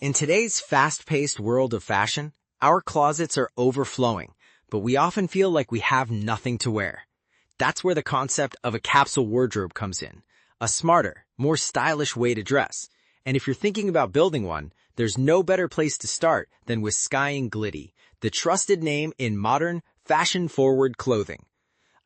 In today's fast-paced world of fashion, our closets are overflowing, but we often feel like we have nothing to wear. That's where the concept of a capsule wardrobe comes in, a smarter, more stylish way to dress. And if you're thinking about building one, there's no better place to start than with SkyingGlitty, the trusted name in modern, fashion-forward clothing.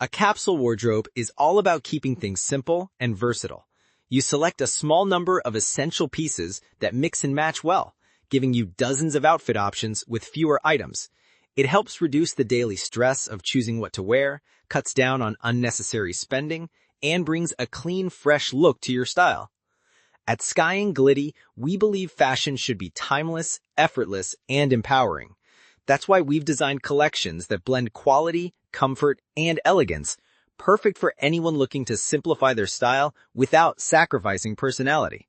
A capsule wardrobe is all about keeping things simple and versatile. You select a small number of essential pieces that mix and match well, giving you dozens of outfit options with fewer items. It helps reduce the daily stress of choosing what to wear, cuts down on unnecessary spending, and brings a clean, fresh look to your style. At SkyingGlitty, we believe fashion should be timeless, effortless, and empowering. That's why we've designed collections that blend quality, comfort, and elegance, perfect for anyone looking to simplify their style without sacrificing personality.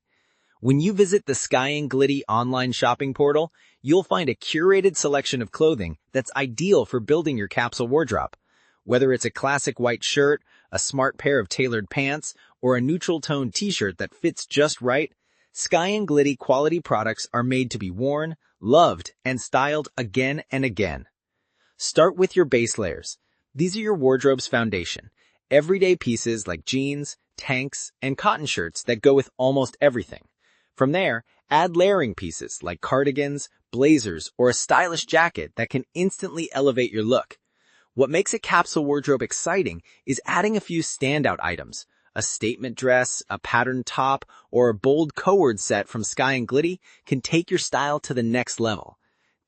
When you visit the SkyingGlitty online shopping portal, you'll find a curated selection of clothing that's ideal for building your capsule wardrobe. Whether it's a classic white shirt, a smart pair of tailored pants, or a neutral-toned t-shirt that fits just right, SkyingGlitty Quality Products are made to be worn, loved, and styled again and again. Start with your base layers. These are your wardrobe's foundation. Everyday pieces like jeans, tanks, and cotton shirts that go with almost everything. From there, add layering pieces like cardigans, blazers, or a stylish jacket that can instantly elevate your look. What makes a capsule wardrobe exciting is adding a few standout items. A statement dress, a patterned top, or a bold co-ord set from SkyingGlitty can take your style to the next level.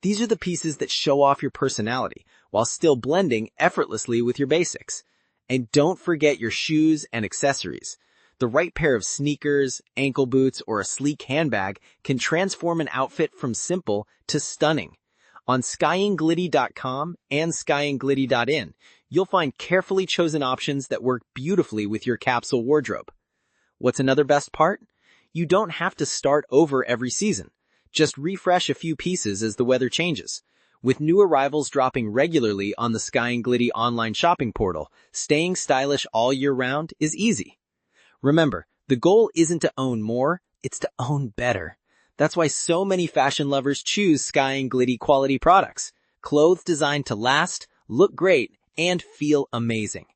These are the pieces that show off your personality while still blending effortlessly with your basics. And don't forget your shoes and accessories. The right pair of sneakers, ankle boots, or a sleek handbag can transform an outfit from simple to stunning. On SkyingGlitty.com and SkyingGlitty.in, you'll find carefully chosen options that work beautifully with your capsule wardrobe. What's another best part? You don't have to start over every season. Just refresh a few pieces as the weather changes. With new arrivals dropping regularly on the SkyingGlitty online shopping portal, staying stylish all year round is easy. Remember, the goal isn't to own more, it's to own better. That's why so many fashion lovers choose SkyingGlitty Quality Products. Clothes designed to last, look great, and feel amazing.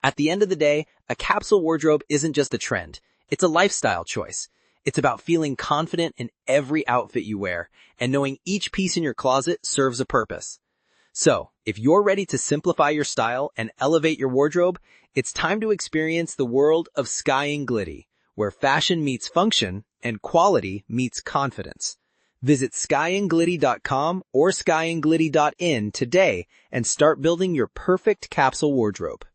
At the end of the day, a capsule wardrobe isn't just a trend, it's a lifestyle choice. It's about feeling confident in every outfit you wear and knowing each piece in your closet serves a purpose. So, if you're ready to simplify your style and elevate your wardrobe, it's time to experience the world of SkyingGlitty, where fashion meets function and quality meets confidence. Visit SkyingGlitty.com or SkyingGlitty.in today and start building your perfect capsule wardrobe.